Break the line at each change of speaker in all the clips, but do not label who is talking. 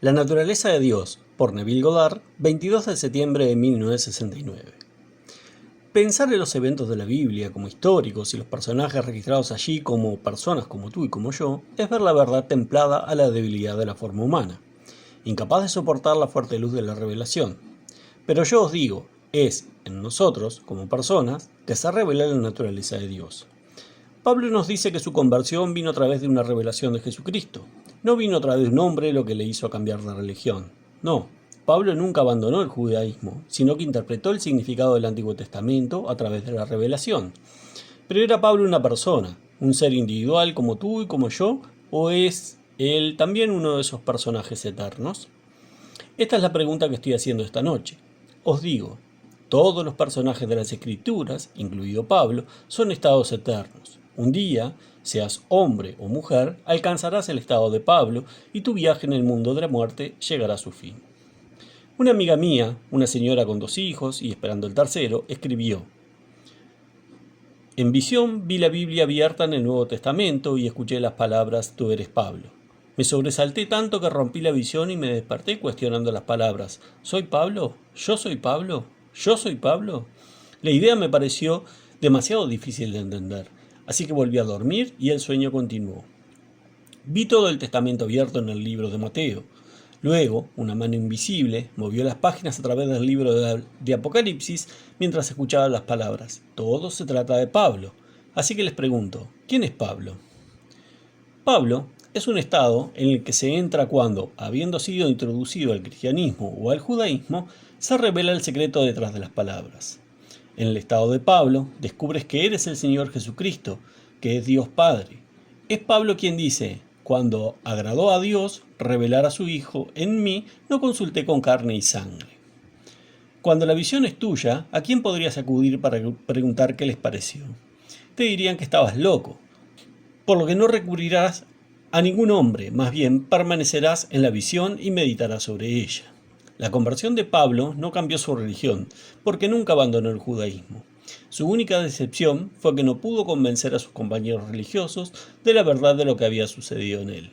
La naturaleza de Dios, por Neville Goddard, 22 de septiembre de 1969. Pensar en los eventos de la Biblia como históricos y los personajes registrados allí como personas como tú y como yo, es ver la verdad templada a la debilidad de la forma humana, incapaz de soportar la fuerte luz de la revelación. Pero yo os digo, es en nosotros, como personas, que se revela la naturaleza de Dios. Pablo nos dice que su conversión vino a través de una revelación de Jesucristo. No vino a través de un hombre lo que le hizo cambiar de religión. No, Pablo nunca abandonó el judaísmo, sino que interpretó el significado del Antiguo Testamento a través de la revelación. Pero ¿era Pablo una persona, un ser individual como tú y como yo, o es él también uno de esos personajes eternos? Esta es la pregunta que estoy haciendo esta noche. Os digo, todos los personajes de las Escrituras, incluido Pablo, son estados eternos. Un día, seas hombre o mujer, alcanzarás el estado de Pablo y tu viaje en el mundo de la muerte llegará a su fin. Una amiga mía, una señora con 2 hijos y esperando el tercero, escribió: en visión vi la Biblia abierta en el Nuevo Testamento y escuché las palabras «Tú eres Pablo». Me sobresalté tanto que rompí la visión y me desperté cuestionando las palabras «¿Soy Pablo? ¿Yo soy Pablo? ¿Yo soy Pablo?». La idea me pareció demasiado difícil de entender, así que volví a dormir y el sueño continuó. Vi todo el Testamento abierto en el libro de Mateo. Luego, una mano invisible movió las páginas a través del libro de Apocalipsis mientras escuchaba las palabras. Todo se trata de Pablo. Así que les pregunto, ¿quién es Pablo? Pablo es un estado en el que se entra cuando, habiendo sido introducido al cristianismo o al judaísmo, se revela el secreto detrás de las palabras. En el estado de Pablo, descubres que eres el Señor Jesucristo, que es Dios Padre. Es Pablo quien dice: cuando agradó a Dios revelar a su Hijo en mí, no consulté con carne y sangre. Cuando la visión es tuya, ¿a quién podrías acudir para preguntar qué les pareció? Te dirían que estabas loco, por lo que no recurrirás a ningún hombre, más bien permanecerás en la visión y meditarás sobre ella. La conversión de Pablo no cambió su religión, porque nunca abandonó el judaísmo. Su única decepción fue que no pudo convencer a sus compañeros religiosos de la verdad de lo que había sucedido en él.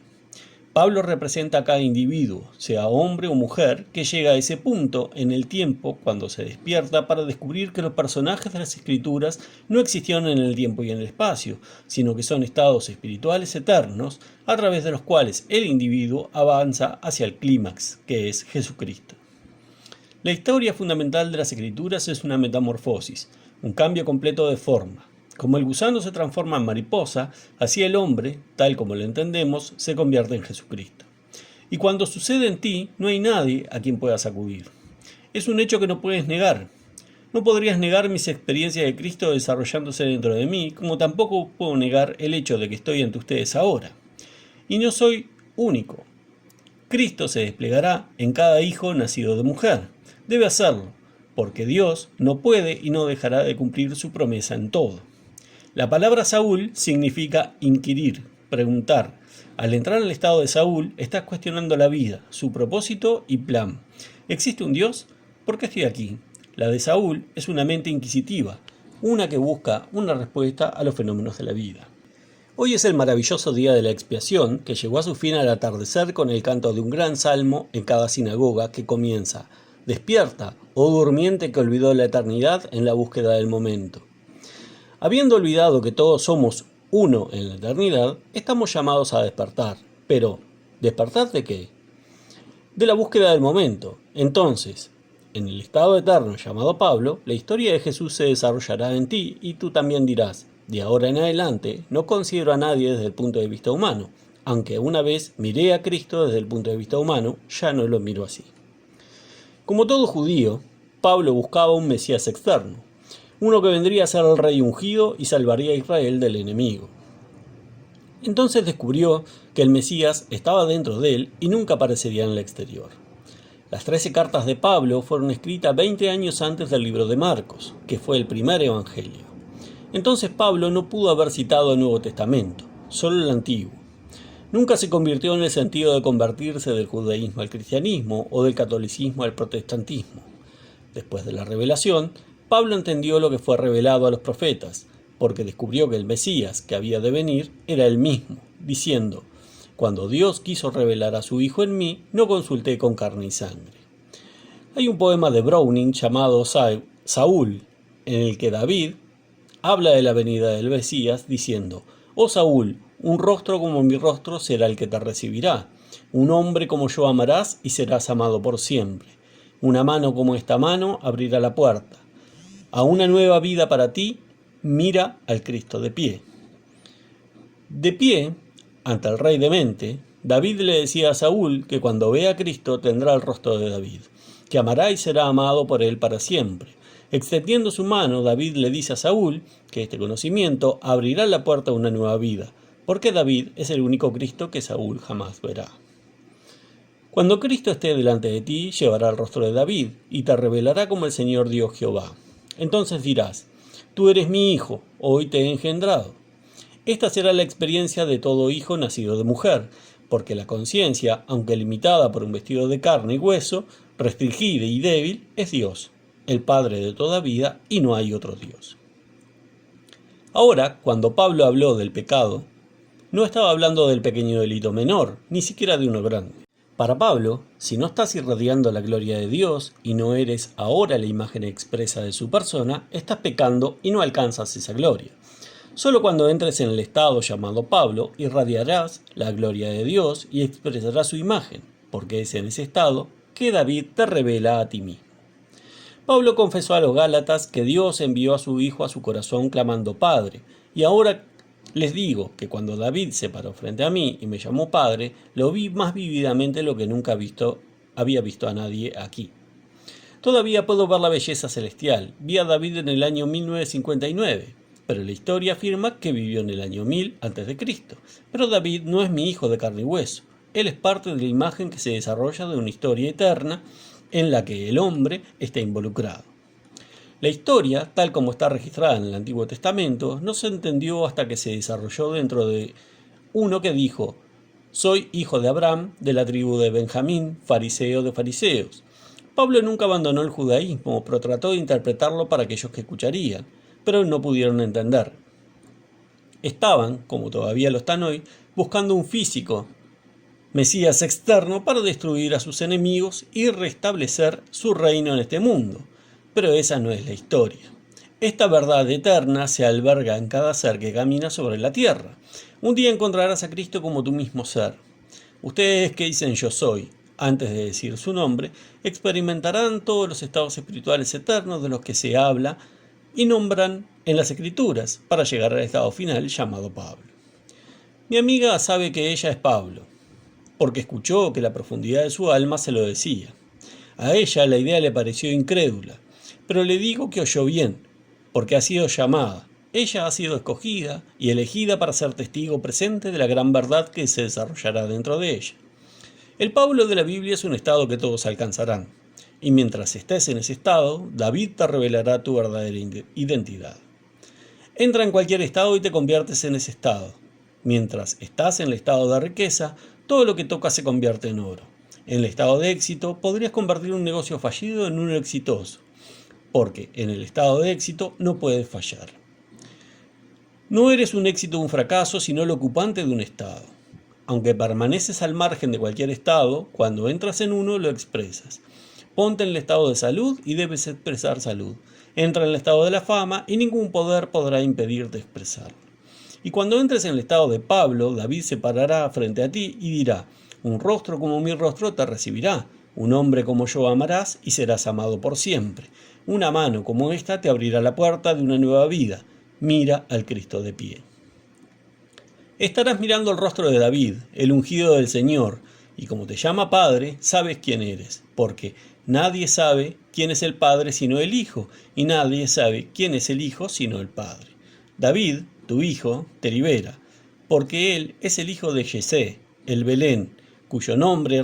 Pablo representa a cada individuo, sea hombre o mujer, que llega a ese punto en el tiempo cuando se despierta para descubrir que los personajes de las Escrituras no existieron en el tiempo y en el espacio, sino que son estados espirituales eternos a través de los cuales el individuo avanza hacia el clímax, que es Jesucristo. La historia fundamental de las Escrituras es una metamorfosis, un cambio completo de forma. Como el gusano se transforma en mariposa, así el hombre, tal como lo entendemos, se convierte en Jesucristo. Y cuando sucede en ti, no hay nadie a quien puedas acudir. Es un hecho que no puedes negar. No podrías negar mis experiencias de Cristo desarrollándose dentro de mí, como tampoco puedo negar el hecho de que estoy ante ustedes ahora. Y no soy único. Cristo se desplegará en cada hijo nacido de mujer. Debe hacerlo, porque Dios no puede y no dejará de cumplir su promesa en todo. La palabra Saúl significa inquirir, preguntar. Al entrar al estado de Saúl, estás cuestionando la vida, su propósito y plan. ¿Existe un Dios? ¿Por qué estoy aquí? La de Saúl es una mente inquisitiva, una que busca una respuesta a los fenómenos de la vida. Hoy es el maravilloso día de la expiación, que llegó a su fin al atardecer con el canto de un gran salmo en cada sinagoga que comienza: «Despierta, oh durmiente que olvidó la eternidad en la búsqueda del momento». Habiendo olvidado que todos somos uno en la eternidad, estamos llamados a despertar. Pero, ¿despertar de qué? De la búsqueda del momento. Entonces, en el estado eterno llamado Pablo, la historia de Jesús se desarrollará en ti y tú también dirás: de ahora en adelante no considero a nadie desde el punto de vista humano. Aunque una vez miré a Cristo desde el punto de vista humano, ya no lo miro así. Como todo judío, Pablo buscaba un Mesías externo, uno que vendría a ser el rey ungido y salvaría a Israel del enemigo. Entonces descubrió que el Mesías estaba dentro de él y nunca aparecería en el exterior. Las 13 cartas de Pablo fueron escritas 20 años antes del libro de Marcos, que fue el primer evangelio. Entonces Pablo no pudo haber citado el Nuevo Testamento, solo el Antiguo. Nunca se convirtió en el sentido de convertirse del judaísmo al cristianismo o del catolicismo al protestantismo. Después de la revelación, Pablo entendió lo que fue revelado a los profetas, porque descubrió que el Mesías que había de venir era él mismo, diciendo: Cuando Dios quiso revelar a su Hijo en mí, no consulté con carne y sangre. Hay un poema de Browning llamado Saúl, en el que David habla de la venida del Mesías diciendo: «Oh Saúl, un rostro como mi rostro será el que te recibirá. Un hombre como yo amarás y serás amado por siempre. Una mano como esta mano abrirá la puerta. A una nueva vida para ti, mira al Cristo de pie». De pie, ante el rey demente, David le decía a Saúl que cuando vea a Cristo tendrá el rostro de David, que amará y será amado por él para siempre. Extendiendo su mano, David le dice a Saúl que este conocimiento abrirá la puerta a una nueva vida, porque David es el único Cristo que Saúl jamás verá. Cuando Cristo esté delante de ti, llevará el rostro de David y te revelará como el Señor Dios Jehová. Entonces dirás: «Tú eres mi hijo, hoy te he engendrado». Esta será la experiencia de todo hijo nacido de mujer, porque la conciencia, aunque limitada por un vestido de carne y hueso, restringida y débil, es Dios, el Padre de toda vida, y no hay otro Dios. Ahora, cuando Pablo habló del pecado, no estaba hablando del pequeño delito menor, ni siquiera de uno grande. Para Pablo, si no estás irradiando la gloria de Dios y no eres ahora la imagen expresa de su persona, estás pecando y no alcanzas esa gloria. Solo cuando entres en el estado llamado Pablo, irradiarás la gloria de Dios y expresarás su imagen, porque es en ese estado que David te revela a ti mismo. Pablo confesó a los Gálatas que Dios envió a su Hijo a su corazón clamando Padre, y ahora les digo que cuando David se paró frente a mí y me llamó Padre, lo vi más vívidamente lo que nunca había visto a nadie aquí. Todavía puedo ver la belleza celestial. Vi a David en el año 1959. Pero la historia afirma que vivió en el año 1000 a.C. Pero David no es mi hijo de carne y hueso. Él es parte de la imagen que se desarrolla de una historia eterna en la que el hombre está involucrado. La historia, tal como está registrada en el Antiguo Testamento, no se entendió hasta que se desarrolló dentro de uno que dijo: «Soy hijo de Abraham, de la tribu de Benjamín, fariseo de fariseos». Pablo nunca abandonó el judaísmo, pero trató de interpretarlo para aquellos que escucharían, pero no pudieron entender. Estaban, como todavía lo están hoy, buscando un físico Mesías externo para destruir a sus enemigos y restablecer su reino en este mundo. Pero esa no es la historia. Esta verdad eterna se alberga en cada ser que camina sobre la tierra. Un día encontrarás a Cristo como tu mismo ser. Ustedes que dicen yo soy, antes de decir su nombre, experimentarán todos los estados espirituales eternos de los que se habla y nombran en las Escrituras para llegar al estado final llamado Pablo. Mi amiga sabe que ella es Pablo, porque escuchó que la profundidad de su alma se lo decía. A ella la idea le pareció incrédula, pero le digo que oyó bien, porque ha sido llamada. Ella ha sido escogida y elegida para ser testigo presente de la gran verdad que se desarrollará dentro de ella. El Pablo de la Biblia es un estado que todos alcanzarán. Y mientras estés en ese estado, David te revelará tu verdadera identidad. Entra en cualquier estado y te conviertes en ese estado. Mientras estás en el estado de riqueza, todo lo que tocas se convierte en oro. En el estado de éxito, podrías convertir un negocio fallido en uno exitoso, porque en el estado de éxito no puedes fallar. No eres un éxito o un fracaso, sino el ocupante de un estado. Aunque permaneces al margen de cualquier estado, cuando entras en uno lo expresas. Ponte en el estado de salud y debes expresar salud. Entra en el estado de la fama y ningún poder podrá impedirte expresarlo. Y cuando entres en el estado de Pablo, David se parará frente a ti y dirá: «Un rostro como mi rostro te recibirá. Un hombre como yo amarás y serás amado por siempre. Una mano como esta te abrirá la puerta de una nueva vida. Mira al Cristo de pie». Estarás mirando el rostro de David, el ungido del Señor, y como te llama Padre, sabes quién eres, porque nadie sabe quién es el Padre sino el Hijo, y nadie sabe quién es el Hijo sino el Padre. David, tu hijo, te libera, porque él es el hijo de Yesé, el Belén, cuyo nombre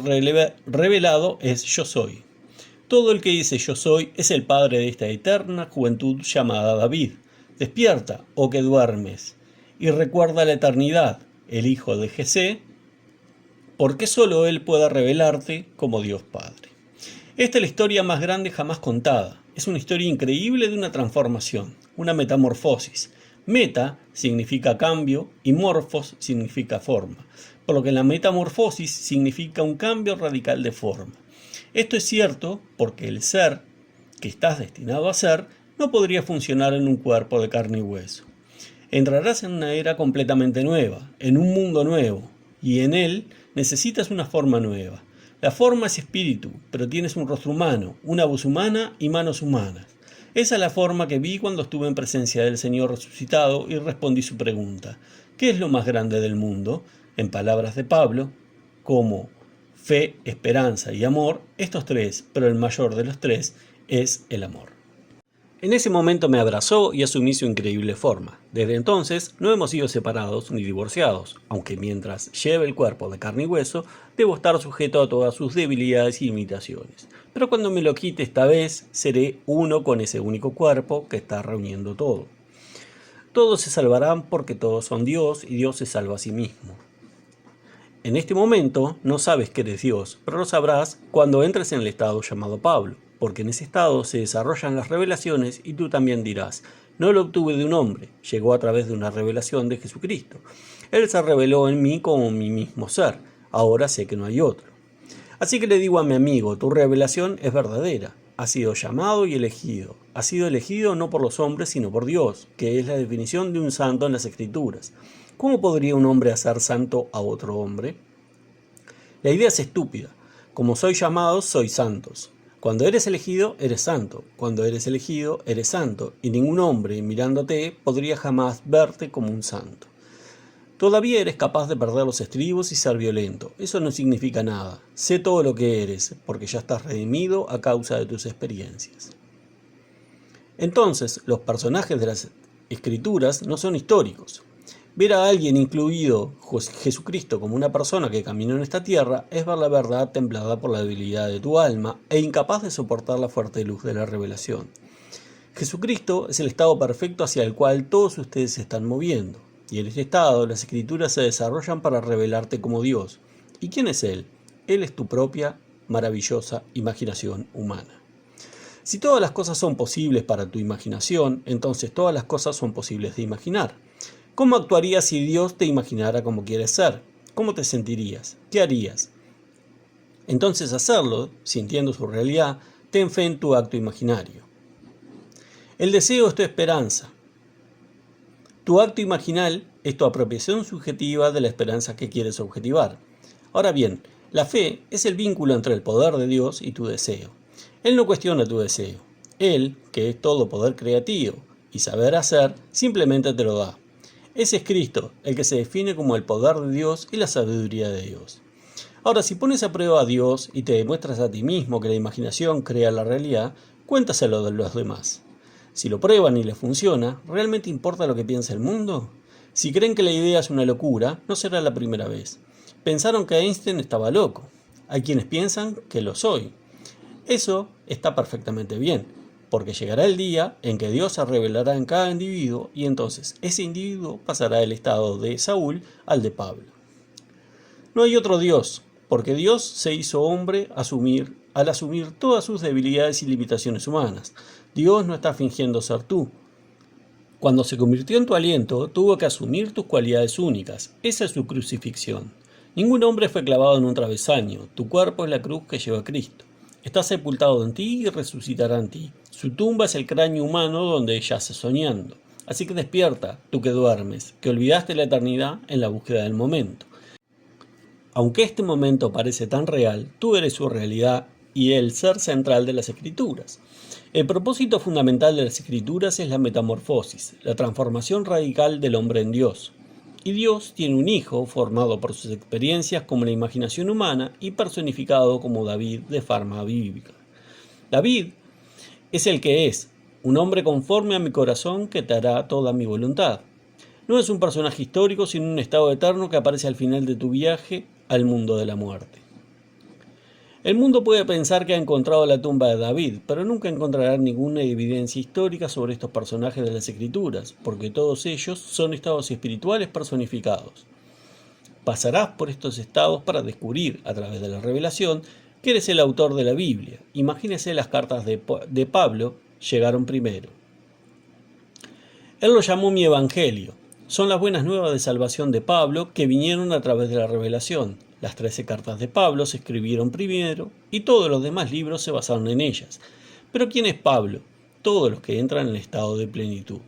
revelado es Yo Soy. Todo el que dice Yo Soy es el padre de esta eterna juventud llamada David. Despierta, oh que duermes, y recuerda la eternidad, el hijo de Yesé, porque solo él pueda revelarte como Dios Padre. Esta es la historia más grande jamás contada. Es una historia increíble de una transformación, una metamorfosis. Meta significa cambio y morfos significa forma, por lo que la metamorfosis significa un cambio radical de forma. Esto es cierto porque el ser que estás destinado a ser no podría funcionar en un cuerpo de carne y hueso. Entrarás en una era completamente nueva, en un mundo nuevo, y en él necesitas una forma nueva. La forma es espíritu, pero tienes un rostro humano, una voz humana y manos humanas. Esa es la forma que vi cuando estuve en presencia del Señor resucitado y respondí su pregunta. ¿Qué es lo más grande del mundo? En palabras de Pablo, como fe, esperanza y amor, estos tres, pero el mayor de los tres es el amor. En ese momento me abrazó y asumí su increíble forma. Desde entonces no hemos sido separados ni divorciados, aunque mientras lleve el cuerpo de carne y hueso, debo estar sujeto a todas sus debilidades y limitaciones. Pero cuando me lo quite esta vez, seré uno con ese único cuerpo que está reuniendo todo. Todos se salvarán porque todos son Dios y Dios se salva a sí mismo. En este momento no sabes que eres Dios, pero lo sabrás cuando entres en el estado llamado Pablo, porque en ese estado se desarrollan las revelaciones y tú también dirás, no lo obtuve de un hombre, llegó a través de una revelación de Jesucristo. Él se reveló en mí como mi mismo ser, ahora sé que no hay otro. Así que le digo a mi amigo, tu revelación es verdadera, has sido llamado y elegido. Has sido elegido no por los hombres, sino por Dios, que es la definición de un santo en las Escrituras. ¿Cómo podría un hombre hacer santo a otro hombre? La idea es estúpida. Como soy llamados, sois santos. Cuando eres elegido, eres santo. Cuando eres elegido, eres santo. Y ningún hombre, mirándote, podría jamás verte como un santo. Todavía eres capaz de perder los estribos y ser violento. Eso no significa nada. Sé todo lo que eres, porque ya estás redimido a causa de tus experiencias. Entonces, los personajes de las Escrituras no son históricos. Ver a alguien, incluido Jesucristo, como una persona que caminó en esta tierra es ver la verdad templada por la debilidad de tu alma e incapaz de soportar la fuerte luz de la revelación. Jesucristo es el estado perfecto hacia el cual todos ustedes se están moviendo, y en este estado las Escrituras se desarrollan para revelarte como Dios. ¿Y quién es Él? Él es tu propia, maravillosa imaginación humana. Si todas las cosas son posibles para tu imaginación, entonces todas las cosas son posibles de imaginar. ¿Cómo actuarías si Dios te imaginara como quieres ser? ¿Cómo te sentirías? ¿Qué harías? Entonces hacerlo, sintiendo su realidad, ten fe en tu acto imaginario. El deseo es tu esperanza. Tu acto imaginal es tu apropiación subjetiva de la esperanza que quieres objetivar. Ahora bien, la fe es el vínculo entre el poder de Dios y tu deseo. Él no cuestiona tu deseo. Él, que es todo poder creativo y saber hacer, simplemente te lo da. Ese es Cristo, el que se define como el poder de Dios y la sabiduría de Dios. Ahora, si pones a prueba a Dios y te demuestras a ti mismo que la imaginación crea la realidad, cuéntaselo de los demás. Si lo prueban y les funciona, ¿realmente importa lo que piensa el mundo? Si creen que la idea es una locura, no será la primera vez. Pensaron que Einstein estaba loco. Hay quienes piensan que lo soy. Eso está perfectamente bien, porque llegará el día en que Dios se revelará en cada individuo y entonces ese individuo pasará del estado de Saúl al de Pablo. No hay otro Dios, porque Dios se hizo hombre al asumir todas sus debilidades y limitaciones humanas. Dios no está fingiendo ser tú. Cuando se convirtió en tu aliento, tuvo que asumir tus cualidades únicas. Esa es su crucifixión. Ningún hombre fue clavado en un travesaño. Tu cuerpo es la cruz que lleva a Cristo. Está sepultado en ti y resucitará en ti. Su tumba es el cráneo humano donde yace soñando. Así que despierta, tú que duermes, que olvidaste la eternidad en la búsqueda del momento. Aunque este momento parece tan real, tú eres su realidad y el ser central de las Escrituras. El propósito fundamental de las Escrituras es la metamorfosis, la transformación radical del hombre en Dios. Y Dios tiene un hijo formado por sus experiencias como la imaginación humana y personificado como David de forma bíblica. David es el que es, un hombre conforme a mi corazón que te hará toda mi voluntad. No es un personaje histórico, sino un estado eterno que aparece al final de tu viaje al mundo de la muerte. El mundo puede pensar que ha encontrado la tumba de David, pero nunca encontrará ninguna evidencia histórica sobre estos personajes de las Escrituras, porque todos ellos son estados espirituales personificados. Pasarás por estos estados para descubrir, a través de la revelación, que eres el autor de la Biblia. Imagínese las cartas de Pablo llegaron primero. Él lo llamó mi evangelio. son las buenas nuevas de salvación de Pablo que vinieron a través de la revelación. Las 13 cartas de Pablo se escribieron primero y todos los demás libros se basaron en ellas. Pero ¿quién es Pablo? Todos los que entran en el estado de plenitud.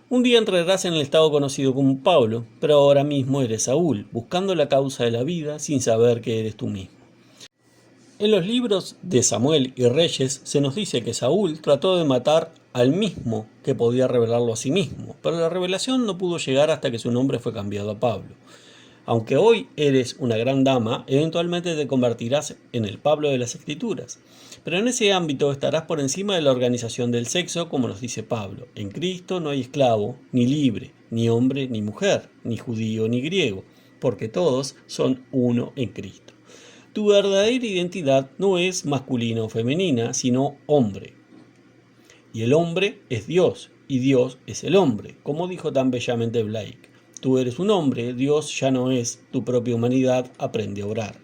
Un día entrarás en el estado conocido como Pablo, pero ahora mismo eres Saúl, buscando la causa de la vida sin saber que eres tú mismo. En los libros de Samuel y Reyes se nos dice que Saúl trató de matar al mismo que podía revelarlo a sí mismo, pero la revelación no pudo llegar hasta que su nombre fue cambiado a Pablo. Aunque hoy eres una gran dama, eventualmente te convertirás en el Pablo de las Escrituras. Pero en ese ámbito estarás por encima de la organización del sexo, como nos dice Pablo. En Cristo no hay esclavo, ni libre, ni hombre, ni mujer, ni judío, ni griego, porque todos son uno en Cristo. Tu verdadera identidad no es masculina o femenina, sino hombre. Y el hombre es Dios, y Dios es el hombre, como dijo tan bellamente Blake. Tú eres un hombre, Dios ya no es tu propia humanidad, aprende a orar.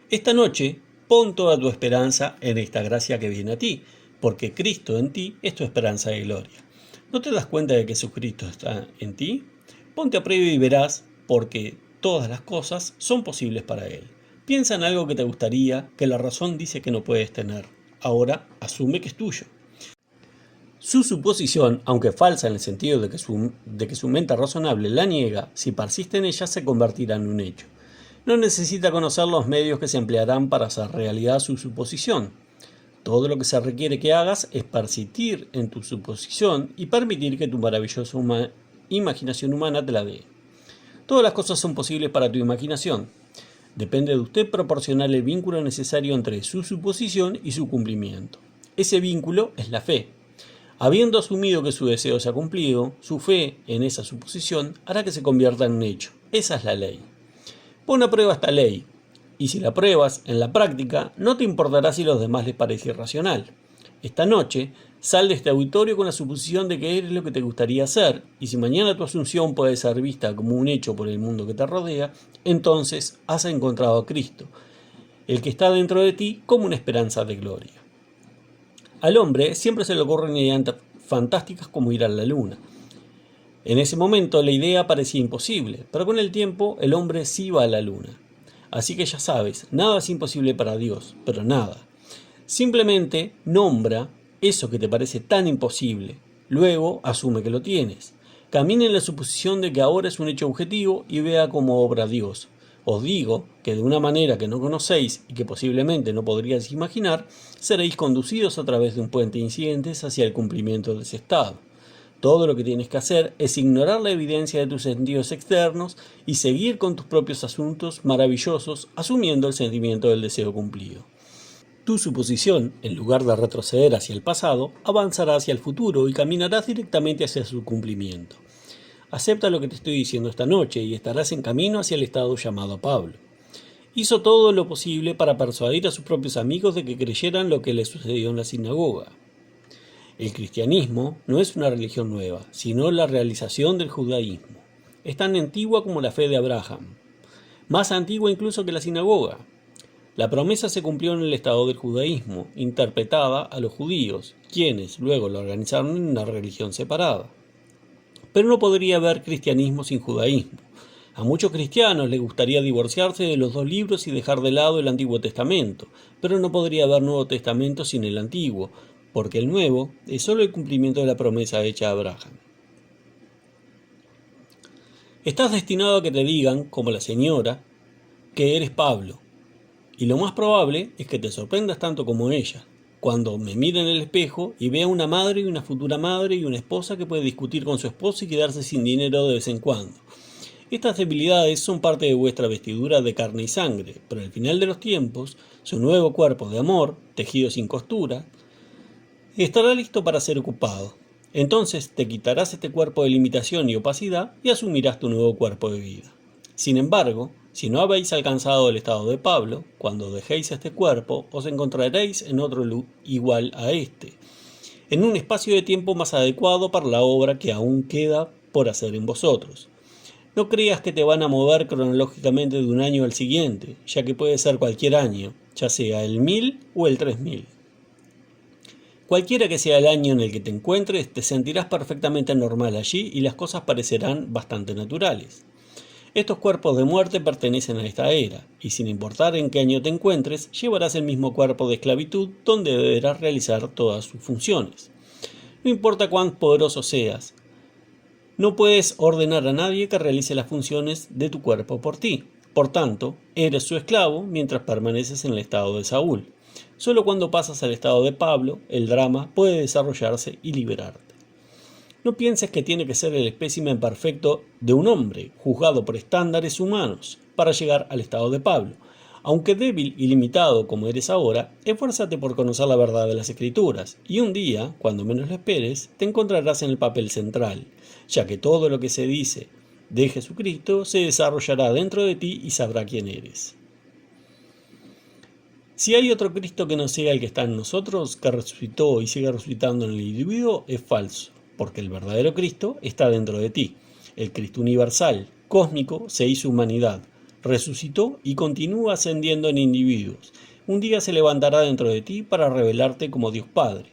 Esta noche, pon toda tu esperanza en esta gracia que viene a ti, porque Cristo en ti es tu esperanza de gloria. ¿No te das cuenta de que Jesucristo está en ti? Ponte a prueba y verás, porque todas las cosas son posibles para Él. Piensa en algo que te gustaría, que la razón dice que no puedes tener. Ahora, asume que es tuyo. Su suposición, aunque falsa en el sentido de que su mente razonable la niega, si persiste en ella se convertirá en un hecho. No necesita conocer los medios que se emplearán para hacer realidad su suposición. Todo lo que se requiere que hagas es persistir en tu suposición y permitir que tu maravillosa imaginación humana te la dé. Todas las cosas son posibles para tu imaginación. Depende de usted proporcionar el vínculo necesario entre su suposición y su cumplimiento. Ese vínculo es la fe. Habiendo asumido que su deseo se ha cumplido, su fe en esa suposición hará que se convierta en un hecho. Esa es la ley. Pon a prueba esta ley, y si la pruebas en la práctica, no te importará si a los demás les parece irracional. Esta noche, sal de este auditorio con la suposición de que eres lo que te gustaría ser, y si mañana tu asunción puede ser vista como un hecho por el mundo que te rodea, entonces has encontrado a Cristo, el que está dentro de ti como una esperanza de gloria. Al hombre siempre se le ocurren ideas fantásticas como ir a la luna. En ese momento la idea parecía imposible, pero con el tiempo el hombre sí va a la luna. Así que ya sabes, nada es imposible para Dios, pero nada. Simplemente nombra eso que te parece tan imposible, luego asume que lo tienes. Camina en la suposición de que ahora es un hecho objetivo y vea cómo obra Dios. Os digo que de una manera que no conocéis y que posiblemente no podríais imaginar, seréis conducidos a través de un puente de incidentes hacia el cumplimiento de ese estado. Todo lo que tienes que hacer es ignorar la evidencia de tus sentidos externos y seguir con tus propios asuntos maravillosos, asumiendo el sentimiento del deseo cumplido. Tu suposición, en lugar de retroceder hacia el pasado, avanzará hacia el futuro y caminarás directamente hacia su cumplimiento. Acepta lo que te estoy diciendo esta noche y estarás en camino hacia el estado llamado Pablo. Hizo todo lo posible para persuadir a sus propios amigos de que creyeran lo que le sucedió en la sinagoga. El cristianismo no es una religión nueva, sino la realización del judaísmo. Es tan antigua como la fe de Abraham, más antigua incluso que la sinagoga. La promesa se cumplió en el estado del judaísmo, interpretada a los judíos, quienes luego lo organizaron en una religión separada. Pero no podría haber cristianismo sin judaísmo. A muchos cristianos les gustaría divorciarse de los dos libros y dejar de lado el Antiguo Testamento, pero no podría haber Nuevo Testamento sin el Antiguo, porque el Nuevo es solo el cumplimiento de la promesa hecha a Abraham. Estás destinado a que te digan, como la señora, que eres Pablo, y lo más probable es que te sorprendas tanto como ella, cuando me mire en el espejo y vea una madre y una futura madre y una esposa que puede discutir con su esposo y quedarse sin dinero de vez en cuando. Estas debilidades son parte de vuestra vestidura de carne y sangre, pero al final de los tiempos, su nuevo cuerpo de amor, tejido sin costura, estará listo para ser ocupado. Entonces te quitarás este cuerpo de limitación y opacidad y asumirás tu nuevo cuerpo de vida. Sin embargo, si no habéis alcanzado el estado de Pablo, cuando dejéis este cuerpo, os encontraréis en otro igual a este, en un espacio de tiempo más adecuado para la obra que aún queda por hacer en vosotros. No creas que te van a mover cronológicamente de un año al siguiente, ya que puede ser cualquier año, ya sea el 1000 o el 3000. Cualquiera que sea el año en el que te encuentres, te sentirás perfectamente normal allí y las cosas parecerán bastante naturales. Estos cuerpos de muerte pertenecen a esta era, y sin importar en qué año te encuentres, llevarás el mismo cuerpo de esclavitud donde deberás realizar todas sus funciones. No importa cuán poderoso seas, no puedes ordenar a nadie que realice las funciones de tu cuerpo por ti. Por tanto, eres su esclavo mientras permaneces en el estado de Saúl. Solo cuando pasas al estado de Pablo, el drama puede desarrollarse y liberarte. No pienses que tiene que ser el espécimen perfecto de un hombre, juzgado por estándares humanos, para llegar al estado de Pablo. Aunque débil y limitado como eres ahora, esfuérzate por conocer la verdad de las Escrituras, y un día, cuando menos lo esperes, te encontrarás en el papel central, ya que todo lo que se dice de Jesucristo se desarrollará dentro de ti y sabrá quién eres. Si hay otro Cristo que no sea el que está en nosotros, que resucitó y sigue resucitando en el individuo, es falso, porque el verdadero Cristo está dentro de ti. El Cristo universal, cósmico, se hizo humanidad, resucitó y continúa ascendiendo en individuos. Un día se levantará dentro de ti para revelarte como Dios Padre.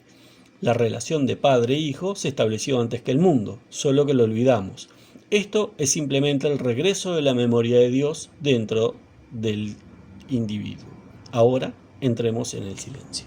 La relación de padre e hijo se estableció antes que el mundo, solo que lo olvidamos. Esto es simplemente el regreso de la memoria de Dios dentro del individuo. Ahora entremos en el silencio.